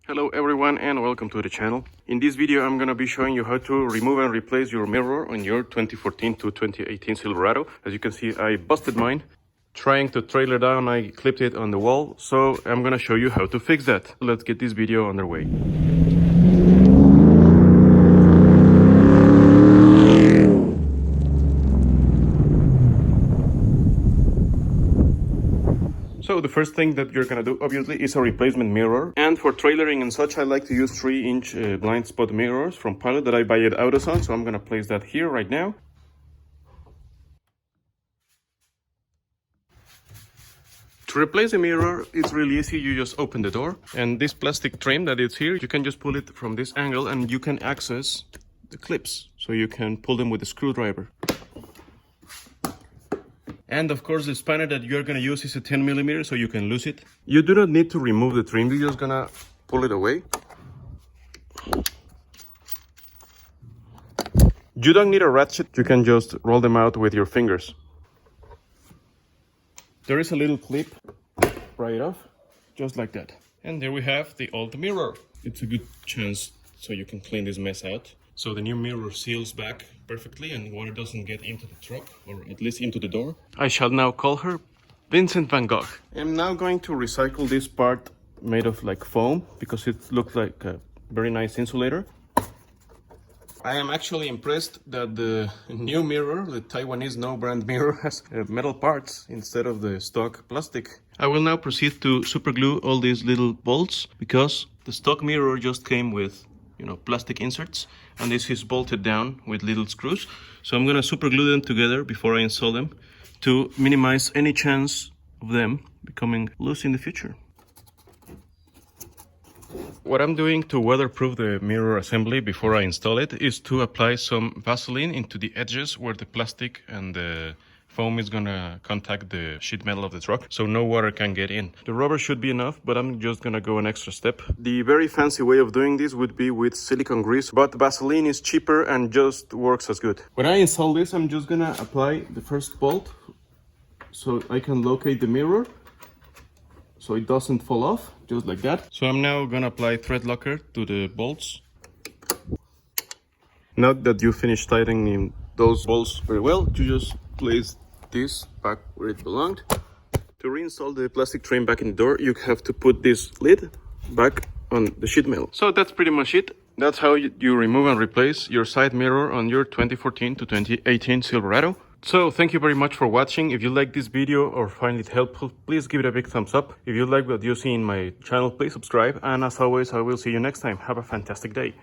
Hello everyone and welcome to the channel. In this video I'm gonna be showing you how to remove and replace your mirror on your 2014 to 2018 Silverado. As you can see, I busted mine. Trying to trailer down, I clipped it on the wall, so I'm gonna show you how to fix that. Let's get this video underway. So the first thing that you're gonna do obviously is a replacement mirror, and for trailering and such I like to use 3-inch blind spot mirrors from Pilot that I buy at AutoZone, so I'm gonna place that here right now. To replace a mirror, it's really easy. You just open the door, and this plastic trim that is here, you can just pull it from this angle and you can access the clips, so you can pull them with a screwdriver. And of course the spanner that you're gonna use is a 10mm, so you can lose it. You do not need to remove the trim, you're just gonna pull it away. You don't need a ratchet, you can just roll them out with your fingers. There is a little clip, pry it off, just like that. And there we have the old mirror. It's a good chance so you can clean this mess out. So the new mirror seals back perfectly and water doesn't get into the truck, or at least into the door. I shall now call her Vincent van Gogh. I'm now going to recycle this part made of like foam because it looks like a very nice insulator. I am actually impressed that the new mirror, the Taiwanese no-brand mirror, has metal parts instead of the stock plastic. I will now proceed to super glue all these little bolts because the stock mirror just came with, plastic inserts, and this is bolted down with little screws. So I'm gonna super glue them together before I install them to minimize any chance of them becoming loose in the future. What I'm doing to weatherproof the mirror assembly before I install it is to apply some Vaseline into the edges where the plastic and the foam is gonna contact the sheet metal of the truck, so no water can get in. The rubber should be enough, but I'm just gonna go an extra step. The very fancy way of doing this would be with silicone grease, but Vaseline is cheaper and just works as good. When I install this, I'm just gonna apply the first bolt so I can locate the mirror so it doesn't fall off, just like that. So I'm now gonna apply thread locker to the bolts. Now that you finish tightening those bolts very well, you just place this back where it belonged. To reinstall the plastic trim back in the door, you have to put this lid back on the sheet metal. So that's pretty much it. That's how you remove and replace your side mirror on your 2014 to 2018 Silverado. So thank you very much for watching. If you like this video or find it helpful, please give it a big thumbs up. If you like what you see in my channel, please subscribe. And as always, I will see you next time. Have a fantastic day.